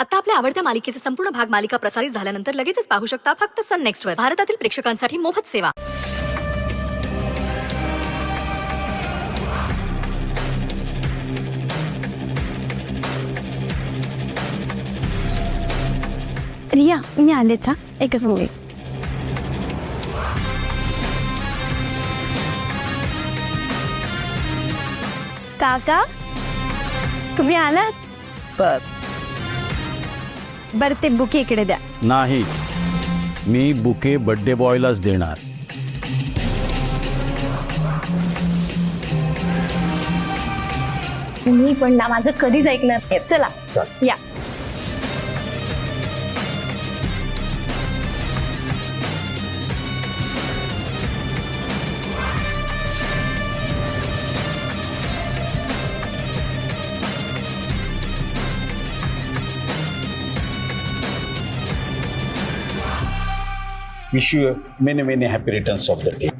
आता आपल्या आवडत्या मालिकेचे संपूर्ण भाग मालिका प्रसारित झाल्यानंतर लगेचच पाहू शकता फक्त सन नेक्स्टवर. भारतातील प्रेक्षकांसाठी मोफत सेवा. रिया, मी आलेच हा, एकच मिनिट. काका, तुम्ही आलात? बर ते बुके इकडे द्या. नाही, मी बुके बर्थडे बॉयलाच देणार. मी पण ना माझं कधीच ऐकणार नाही. चला या. Wish you many, many happy returns of the day.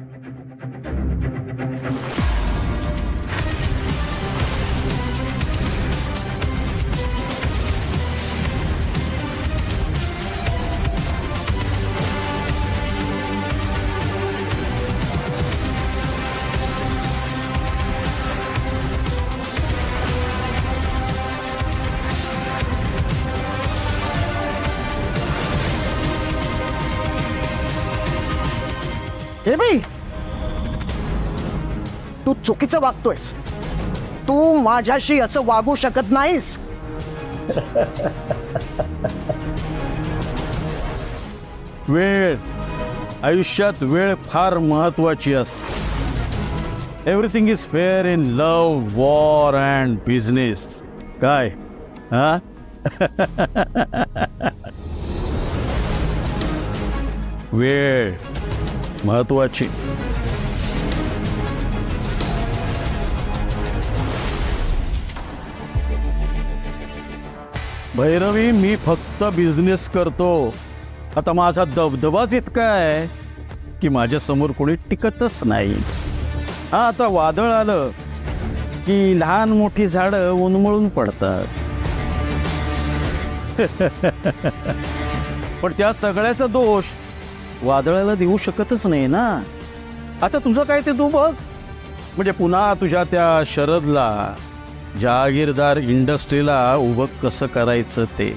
हे बाई, तू चुकीचं वागतोयस. तू माझ्याशी असं वागू शकत नाहीस. वेळ, आयुष्यात वेळ फार महत्वाची असते. Everything is fair in love, war and business. काय हा? वेळ महत्वाची. भैरवी, मी फक्त बिझनेस करतो. आता माझा दबदबाच इतका आहे की माझ्या समोर कोणी टिकतच नाही. हा, आता वादळ आलं की लहान मोठी झाडं उन्मळून पडतात. पण त्या सगळ्याचा दोष वादळाला देऊ शकतच नाही ना. आता तुझं काय ते तू बघ. म्हणजे पुन्हा तुझ्या त्या शरदला, जहागीरदार इंडस्ट्रीला उभं कसं करायचं ते.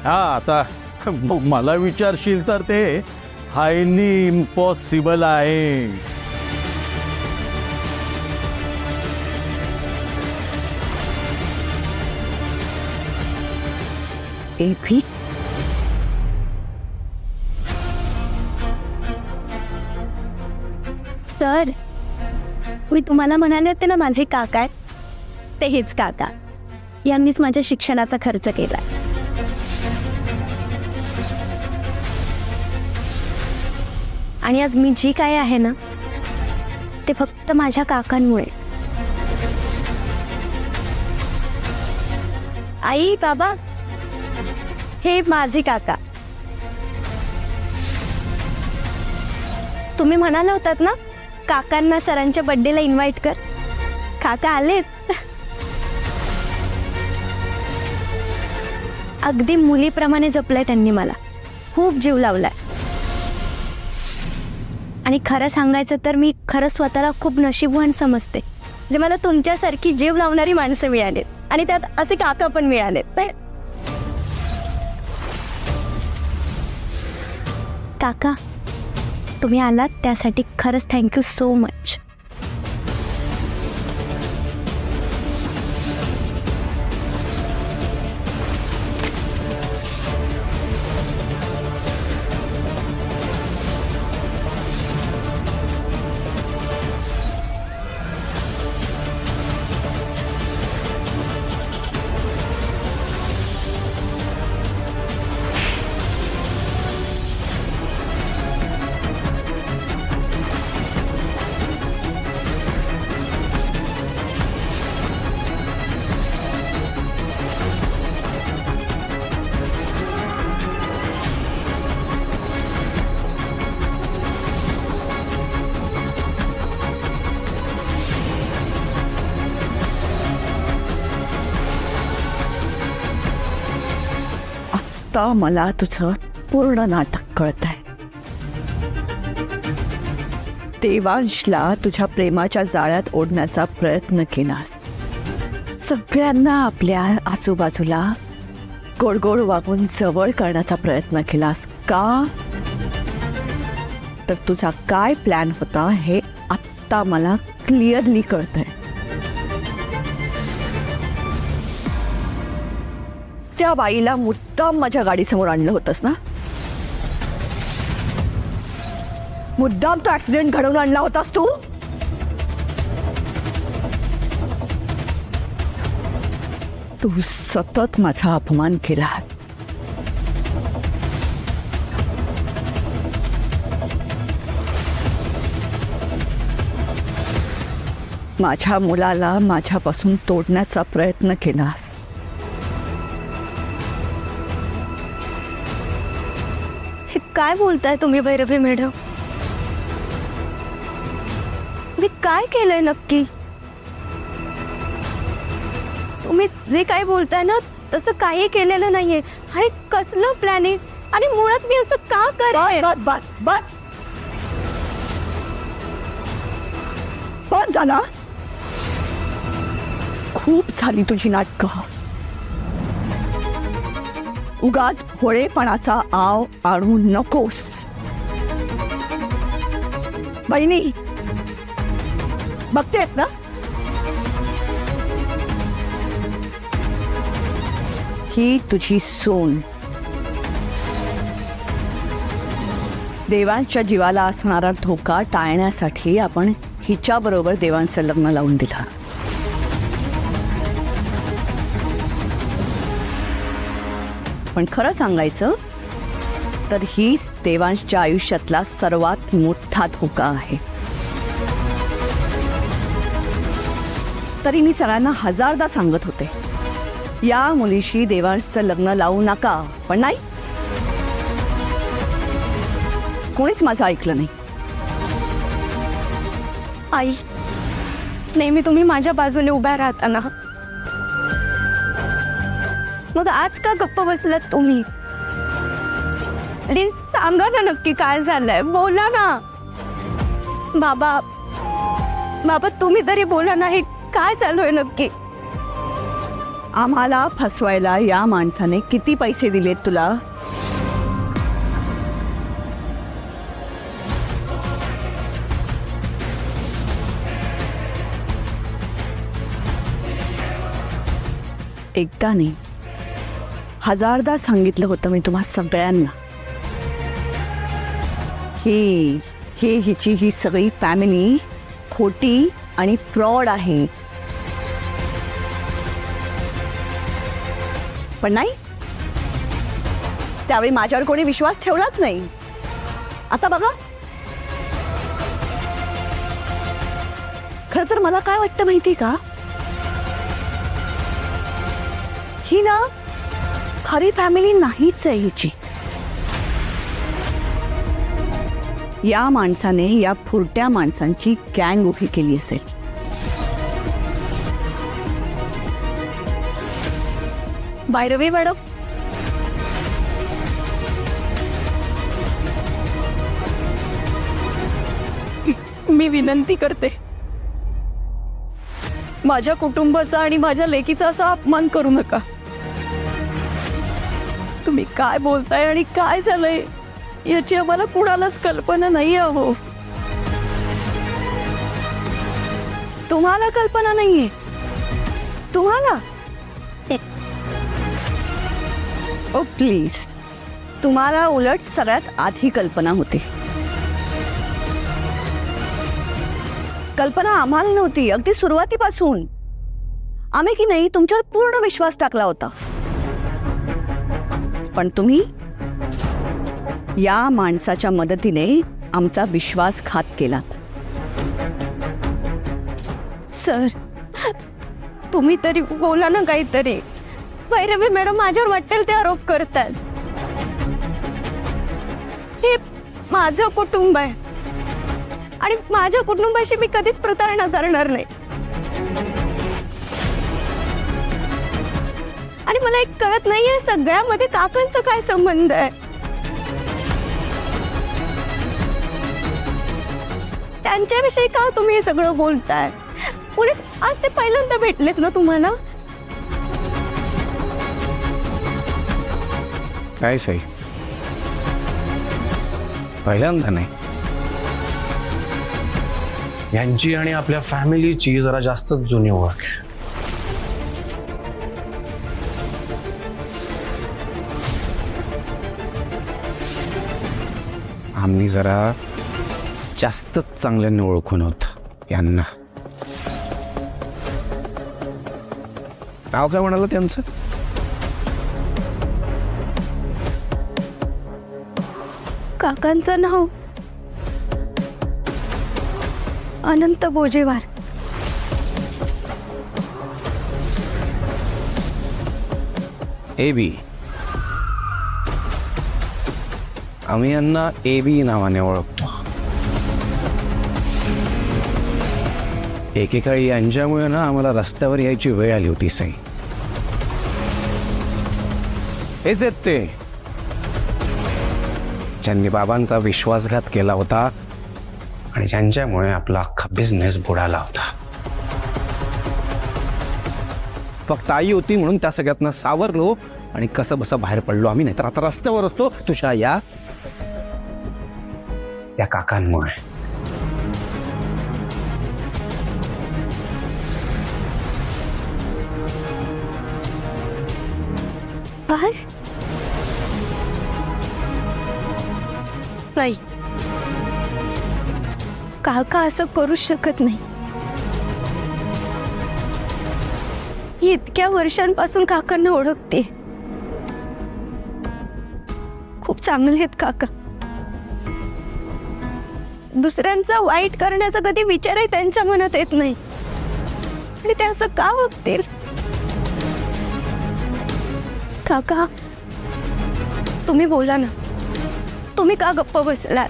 हा, आता मला विचारशील तर ते हायली इम्पॉसिबल आहे. एव्ही सर, मी तुम्हाला म्हणाले होते ना माझे काका आहेत, ते हेच काका. यांनीच माझ्या शिक्षणाचा खर्च केला. आणि आज मी जी काय आहे ना, ते फक्त माझ्या काकांमुळे. आई, बाबा, हे माझे काका. तुम्ही म्हणाला होतात ना काकांना सरांच्या बर्थडेला इन्व्हाइट कर. काका आलेत. अगदी मुलीप्रमाणे जपलंय त्यांनी मला. खूप जीव लावलाय. आणि खरं सांगायचं तर मी खरं स्वतःला खूप नशीबवान समजते, जे मला तुमच्यासारखी जीव लावणारी माणसं मिळालेत. आणि त्यात असे काका पण मिळालेत. काका, तुम्ही आलात त्यासाठी खरंच थँक्यू सो मच. आता मला तुझं पूर्ण नाटक कळतंय. देवांशला तुझ्या प्रेमाच्या जाळ्यात ओढण्याचा प्रयत्न केलास. सगळ्यांना आपल्या आजूबाजूला गोड गोड वागून जवळ करण्याचा प्रयत्न केलास का? तर तुझा काय प्लॅन होता हे आत्ता मला क्लिअरली कळतंय. त्या बाईला मुद्दाम माझ्या गाडीसमोर आणलं होतंस ना? मुद्दाम तो ऍक्सिडेंट घडवून आणला होतास तू? तू सतत माझा अपमान केलास. माझ्या मुलाला माझ्यापासून तोडण्याचा प्रयत्न केलास. हे काय बोलताय तुम्ही भैरवी मॅडम? मी काय केलंय नक्की? तुम्ही जे काय बोलताय ना तसं काही केलेलं नाहीये. आणि कसलं प्लॅनिंग? आणि मुळात मी असं का करते? पण झाला. खूप झाली तुझी नाटकं. उगाच भोळेपणाचा आव आणू नकोस. बहिणी बघतेस ना, ही तुझी सून. देवांच्या जीवाला असणारा धोका टाळण्यासाठी आपण हिच्याबरोबर देवांचं लग्न लावून दिलं. पण खरं सांगायचं तर हीच देवांशच्या आयुष्यातला सर्वात मोठा धोका आहे. तरी मी सगळ्यांना हजारदा सांगत होते, या मुलीशी देवांशचं लग्न लावू नका, पण नाही, कोणीच माझं ऐकलं नाही. आई, नेहमी तुम्ही माझ्या बाजूने उभ्या राहता ना, मग आज का गप्प बसलात तुम्ही? अरे सांगा ना नक्की काय झालंय, बोला ना. बाबा बाबा तुम्ही तरी बोला ना, हे काय चालू आहे नक्की? आम्हाला फसवायला या माणसाने किती पैसे दिलेत तुला? एकदा नाही, हजारदा सांगितलं होतं मी तुम्हा सगळ्यांना. हिची ही सगळी फॅमिली खोटी आणि फ्रॉड आहे. पण नाही, त्यावेळी माझ्यावर कोणी विश्वास ठेवलाच नाही. आता बघा, खरं तर मला काय वाटतं माहिती का, ही ना खरी फॅमिली नाहीच आहे हिची. या माणसाने या फुरट्या माणसांची गँग उभी केली असेल. भैरवी मॅडम, मी विनंती करते, माझ्या कुटुंबाचा आणि माझ्या लेकीचा असा अपमान करू नका. तुम्ही काय बोलताय आणि काय झालंय याची आम्हाला कुणालाच कल्पना नाही. अहो, तुम्हाला कल्पना नाहीये? तुम्हाला? ओ प्लीज, तुम्हाला उलट सगळ्यात आधी कल्पना होती. कल्पना आम्हाला नव्हती. अगदी सुरुवातीपासून आम्ही की नाही तुमच्यावर पूर्ण विश्वास टाकला होता. पण तुम्ही या माणसाच्या मदतीने आमचा विश्वासघात केलात. सर तुम्ही तरी बोला ना काहीतरी. भैरवी मॅडम माझ्यावर वाटेल ते आरोप करतात. हे माझं कुटुंब आहे आणि माझ्या कुटुंबाशी मी कधीच प्रतारणा करणार नाही. आणि मला एक कळत नाहीये सगळ्यामध्ये काकांचा काय संबंध आहे. त्यांच्याविषयी का तुम्ही हे सगळं बोलताय. पुढे आज ते पहिल्यांदा भेटलेत ना तुम्हाला. काय सई, पहिल्यांदा नाही. यांची आणि आपल्या फॅमिलीची जरा जास्तच जुनी ओळख आहे. आम्ही जरा जास्तच चांगल्याने ओळखून होत यांना. नाव काय म्हणाल त्यांचं. काकांचं नाव अनंत बोजेवार. एबी. आम्ही यांना एबी नावाने ओळखतो. एकेकाळी यांच्यामुळे ना आम्हाला रस्त्यावर यायची वेळ आली होती सई. हेच आहेत ते ज्यांनी बाबांचा विश्वासघात केला होता आणि ज्यांच्यामुळे आपला अख्खा बिझनेस बुडाला होता. फक्त आई होती म्हणून त्या सगळ्यातनं सावरलो आणि कसं बसं बाहेर पडलो आम्ही. नाही तर आता रस्त्यावर असतो तुझ्या या काकांमुळे. काय नाही, काका असं करू शकत नाही. इतक्या वर्षांपासून काकांना ओळखते. खूप चांगले आहेत काका. दुसऱ्यांचा वाईट करण्याचा कधी विचारही त्यांच्या मनात येत नाही. आणि ते असं का वागतील. काका तुम्ही बोला ना. तुम्ही का गप्प बसलात.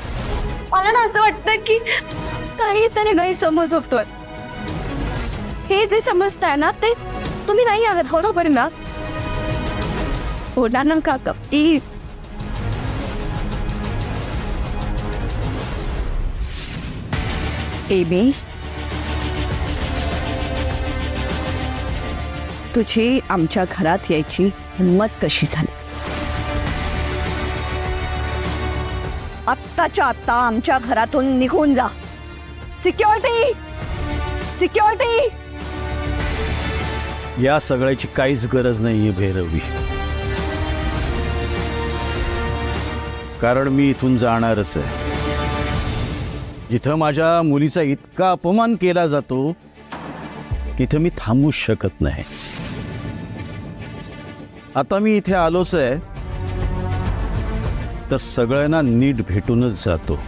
मला ना असं वाटतं की काहीतरी गैरसमज होतोय. हे जे समजताय ना ते तुम्ही नाही आहात बरोबर ना. बोला ना काका प्लीज. एबी, तुझी आमच्या घरात यायची हिंमत कशी झाली. आत्ताच्या आत्ता आमच्या घरातून निघून जा. Security, security. या सगळ्याची काहीच गरज नाहीये भैरवी, कारण मी इथून जाणारच आहे. जिथं माझ्या मुलीचा इतका अपमान केला जातो तिथं मी थांबूच शकत नाही. आता मी इथे आलोच आहे तर सगळ्यांना नीट भेटूनच जातो.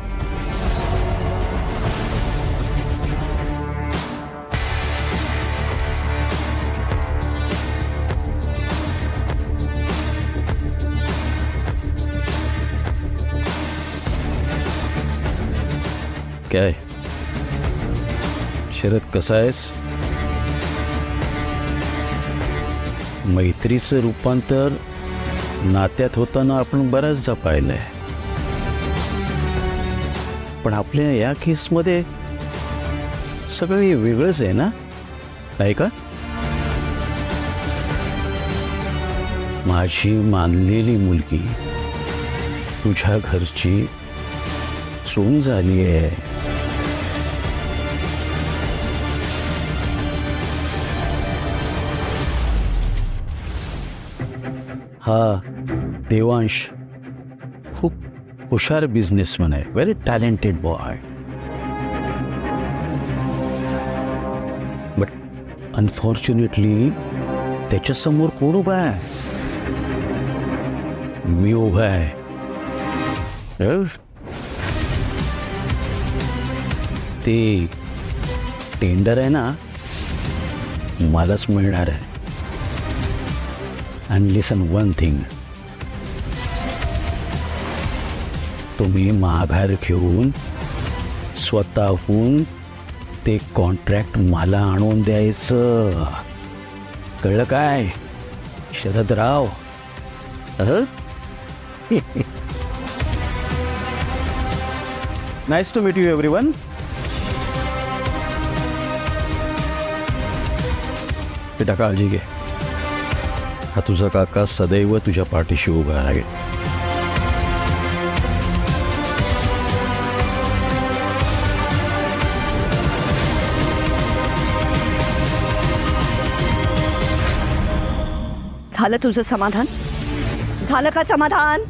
काय शरद, कसा आहेस. मैत्रीचं रूपांतर नात्यात होताना आपण बऱ्याचदा पाहिलंय, पण आपल्या या केसमध्ये सगळं वेगळंच आहे ना, नाही का. माझी मानलेली मुलगी तुझ्या घरची सून झाली आहे. हा देवांश खूप हुशार बिझनेसमॅन आहे. Very talented boy. But unfortunately त्याच्यासमोर कोण उभा आहे. मी उभा आहे. ते टेंडर आहे ना, मलाच मिळणार आहे. अँड लिसन वन थिंग, तुम्ही माघार घेऊन स्वतःहून ते कॉन्ट्रॅक्ट मला आणून द्यायचं, कळलं काय. Sharadrao. Nice to meet you everyone. बेटा काळजी घे. हा तुझा काका सदैव तुझ्या पाठीशी उभा राहील. झालं तुझं समाधान? झालं का समाधान?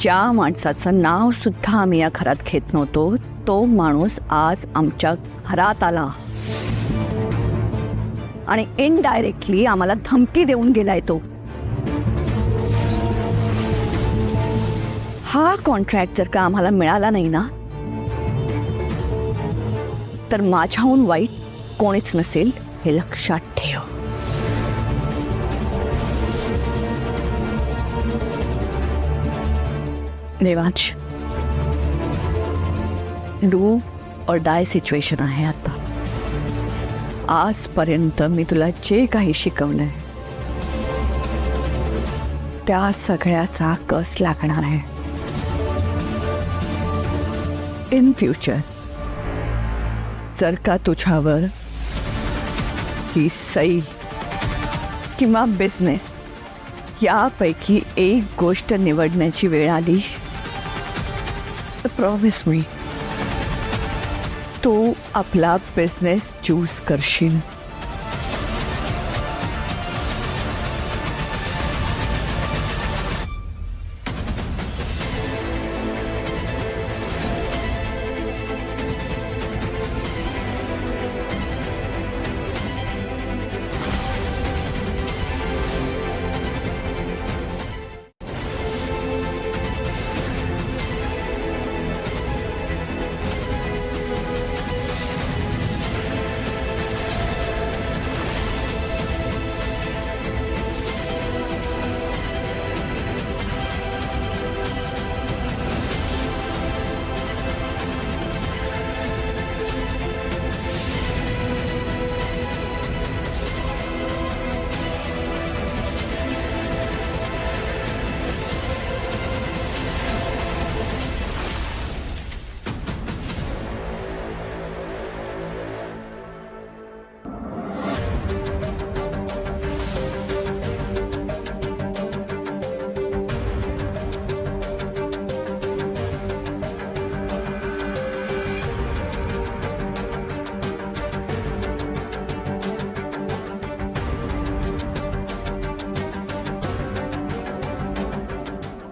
ज्या माणसाचं नाव सुद्धा आम्ही या घरात घेत नव्हतो तो माणूस आज आमच्या घरात आला आणि इनडायरेक्टली आम्हाला धमकी देऊन गेलाय तो. हा कॉन्ट्रॅक्ट जर का आम्हाला मिळाला नाही ना तर माझ्याहून वाईट कोणीच नसेल हे लक्षात ठेव. देवांश, डू और डाय सिच्युएशन आहे आता. आजपर्यंत मी तुला जे काही शिकवलंय त्या सगळ्याचा कस लागणार आहे. इन फ्युचर जर का तुझ्यावर ही सई किंवा बिझनेस यापैकी एक गोष्ट निवडण्याची वेळ आली तर प्रॉमिस मी तू आपला बिझनेस चूज करशील.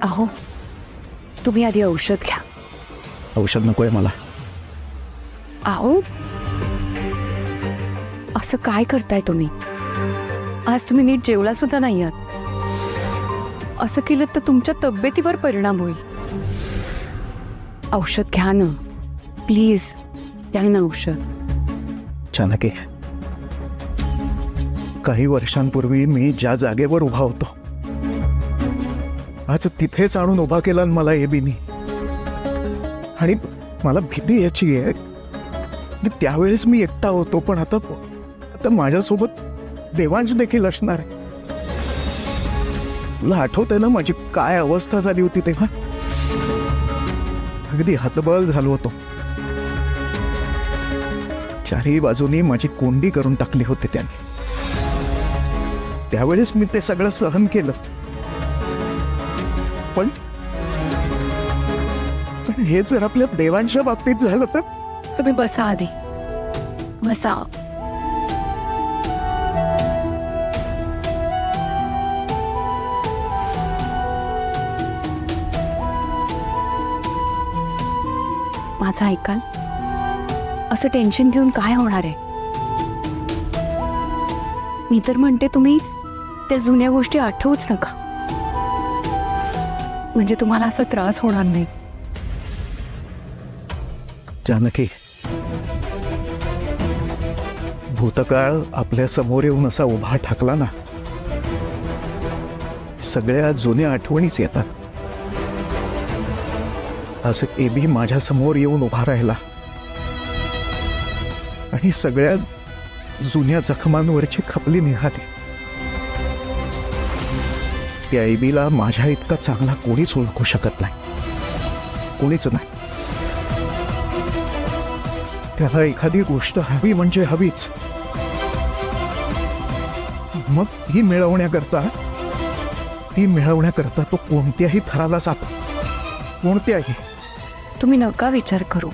अहो तुम्ही आधी औषध घ्या. औषध नकोय मला. अहो असं काय करताय तुम्ही? आज तुम्ही नीट जेवला सुद्धा नाही आहात. असं केलं तर तुमच्या तब्येतीवर परिणाम होईल. औषध घ्या ना प्लीज. घ्या ना औषध. जानकी, काही वर्षांपूर्वी मी ज्या जागेवर उभा होतो आज तिथेच आणून उभा केला मला एबीनी. आणि मला भीती याची आहे की त्यावेळेस मी एकटा होतो पण आता माझ्यासोबत देवांश देखील असणार आहे. तुला आठवतंय ना माझी काय अवस्था झाली होती तेव्हा? अगदी हतबल झालो होतो. चारही बाजूनी माझी कोंडी करून टाकली होती त्याने. त्यावेळेस मी ते सगळं सहन केलं. पण हे जर आपल्या देवांच्या बाबतीत झालं तर? तुम्ही बसा आधी. बसा. माझं ऐकाल? असं टेन्शन घेऊन काय होणार आहे? मी तर म्हणते तुम्ही त्या जुन्या गोष्टी आठवूच नका. म्हणजे तुम्हाला असा त्रास होणार नाही. जानकी, भूतकाळ आपल्या समोर येऊन असा उभा ठाकला ना सगळ्या जुन्या आठवणीच येतात. असं एबी माझ्या समोर येऊन उभा राहिला आणि सगळ्या जुन्या जखमांवरची खपली निघाली. त्या एबीला माझ्या इतका चांगला कोणीच ओळखू शकत नाही, कोणीच नाही. त्याला एखादी गोष्ट हवी म्हणजे हवीच. मग ती मिळवण्याकरता तो कोणत्याही थराला जातो, कोणत्याही. तुम्ही नका विचार करू.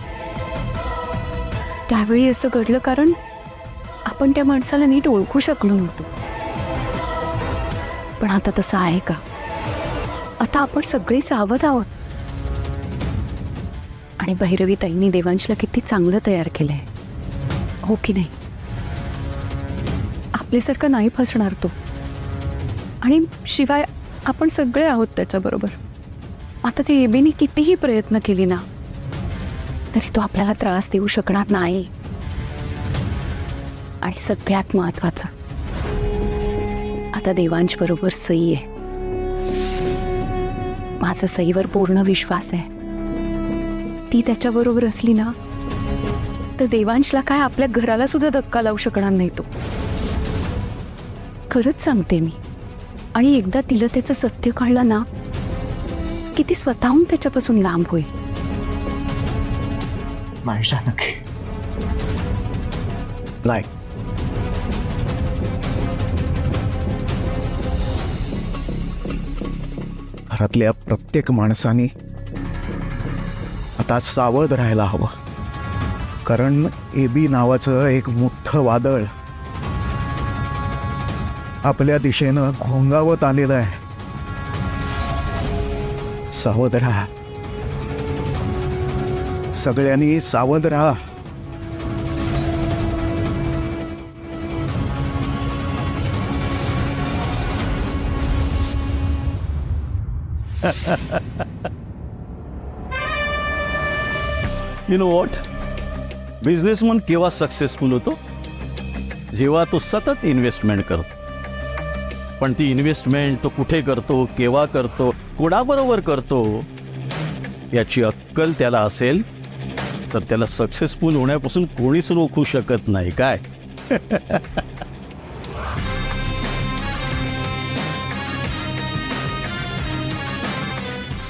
त्यावेळी असं घडलं कारण आपण त्या माणसाला नीट ओळखू शकलो नव्हतो. पण आता तसं आहे का? आता आपण सगळे सावध आहोत. आणि भैरवी ताईंनी देवांशला किती चांगलं तयार केलंय, हो की नाही? आपल्यासारखं नाही फसणार तो. आणि शिवाय आपण सगळे आहोत त्याच्याबरोबर. आता ते एबीने कितीही प्रयत्न केले ना तरी तो आपल्याला त्रास देऊ शकणार नाही. आणि सगळ्यात महत्वाचं, आता देवांश बरोबर सई आहे. माझा सईवर पूर्ण विश्वास आहे. ती त्याच्याबरोबर असली ना तर देवांशला काय आपल्या घराला सुद्धा धक्का लावू शकणार नाही तो. खरंच सांगते मी. आणि एकदा तिला त्याचं सत्य कळलं ना की ती स्वतःहून त्याच्यापासून लांब होईल. नाही जानकी, नाही. घरातल्या प्रत्येक माणसाने आता सावध राहायला हवं. कारण एबी नावाचं एक मोठं वादळ आपल्या दिशेनं घोंगावत आलेलं आहे. सावध राहा, सगळ्यांनी सावध राहा. यू नो वॉट, बिझनेसमन केव्हा सक्सेसफुल होतो? जेव्हा तो सतत इन्व्हेस्टमेंट करतो. पण ती इन्व्हेस्टमेंट तो कुठे करतो, केव्हा करतो, कोणाबरोबर करतो याची अक्कल त्याला असेल तर त्याला सक्सेसफुल होण्यापासून कोणीच रोखू शकत नाही. काय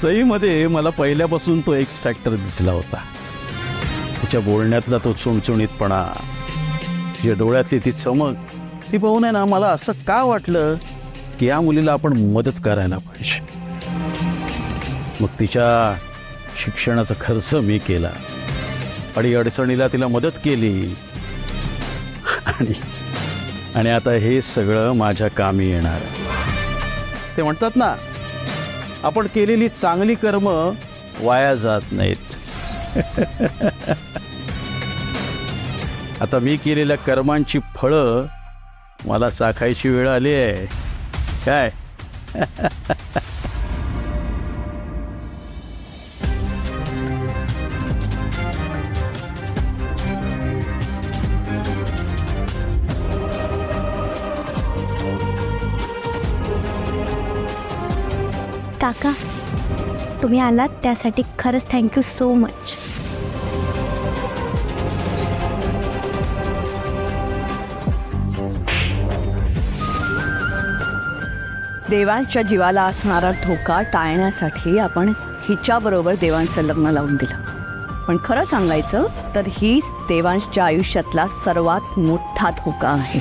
सईमध्ये मला पहिल्यापासून तो एक्स फॅक्टर दिसला होता. तिच्या बोलण्यातला तो चुणचुणीतपणा, तिच्या डोळ्यातली ती चमक, ती पाहून आहे ना मला असं का वाटलं की या मुलीला आपण मदत करायला पाहिजे. मग तिच्या शिक्षणाचा खर्च मी केला, अडीअडचणीला तिला मदत केली. आणि आता हे सगळं माझ्या कामी येणार. ते म्हणतात ना, आपण केलेली चांगली कर्म वाया जात नाहीत. आता मी केलेल्या कर्मांची फळं मला चाखायची वेळ आली आहे. काय काका, तुम्ही आलात त्यासाठी खरंच थँक्यू सो मच. देवांशच्या जीवाला असणारा धोका टाळण्यासाठी आपण हिच्याबरोबर देवांचं लग्न लावून दिलं. पण खरं सांगायचं तर हीच देवांशच्या आयुष्यातला सर्वात मोठा धोका आहे.